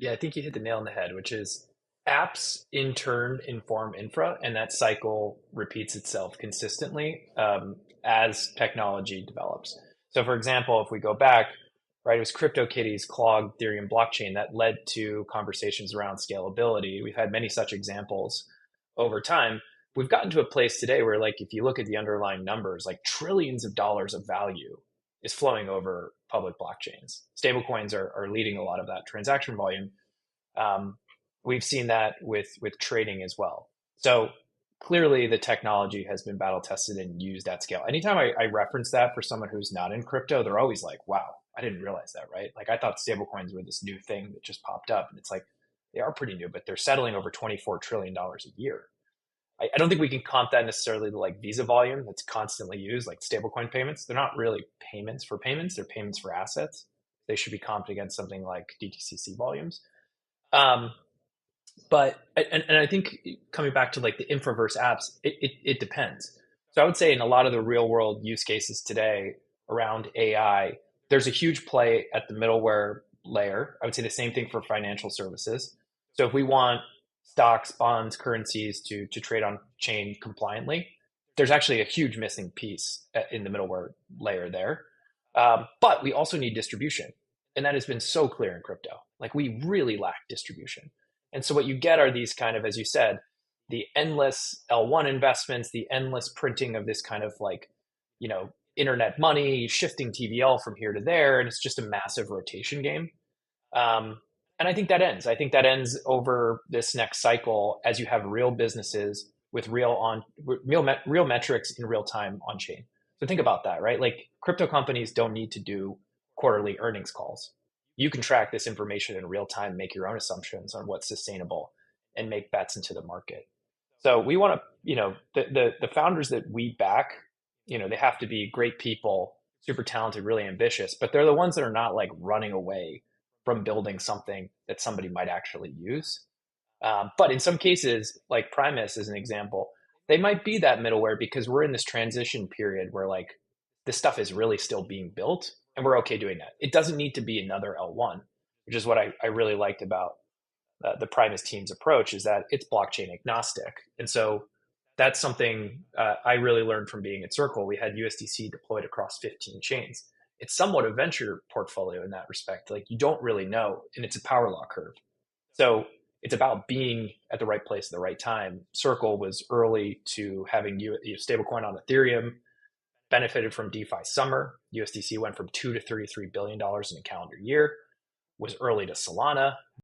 Yeah, I think you hit the nail on the head, which is apps in turn inform infra, and that cycle repeats itself consistently as technology develops. So, for example, if we go back, right, it was CryptoKitties clogged Ethereum blockchain that led to conversations around scalability. We've had many such examples over time. We've gotten to a place today where, like, if you look at the underlying numbers, like trillions of dollars of value is flowing over public blockchains. Stablecoins are leading a lot of that transaction volume. um, we've seen that with trading as well. So clearly, the technology has been battle tested and used at scale. Anytime I reference that for someone who's not in crypto, they're always like, "Wow, I didn't realize that." Right? Like I thought stablecoins were this new thing that just popped up, and it's like they are pretty new, but they're settling over $24 trillion a year. I don't think we can comp that necessarily to like Visa volume that's constantly used, like stablecoin payments. They're not really payments for payments; they're payments for assets. They should be comped against something like DTCC volumes. Um, but and I think coming back to like the Infoverse apps, it depends. So I would say in a lot of the real world use cases today around AI, there's a huge play at the middleware layer. I would say the same thing for financial services. So if we want stocks, bonds, currencies to trade on chain compliantly, there's actually a huge missing piece in the middleware layer there. But we also need distribution, and that has been so clear in crypto. Like we really lack distribution. And so what you get are these kind of, as you said, the endless L1 investments, the endless printing of this kind of like, internet money, shifting TVL from here to there. And it's just a massive rotation game. Um, and I think that ends. I think that ends over this next cycle as you have real businesses with real metrics in real time on chain. So think about that, right? Like crypto companies don't need to do quarterly earnings calls. You can track this information in real time, make your own assumptions on what's sustainable, and make bets into the market. So we want to, the founders that we back, they have to be great people, super talented, really ambitious, but they're the ones that are not like running away from building something that somebody might actually use. But in some cases, like Primus is an example, they might be that middleware because we're in this transition period where like this stuff is really still being built and we're okay doing that. It doesn't need to be another L1, which is what I really liked about the Primus team's approach is that it's blockchain agnostic. And so that's something I really learned from being at Circle. We had USDC deployed across 15 chains. It's somewhat a venture portfolio in that respect. Like you don't really know, and it's a power law curve. So it's about being at the right place at the right time. Circle was early to having stablecoin on Ethereum, benefited from DeFi summer. USDC went from $2 to $33 billion in a calendar year, was early to Solana,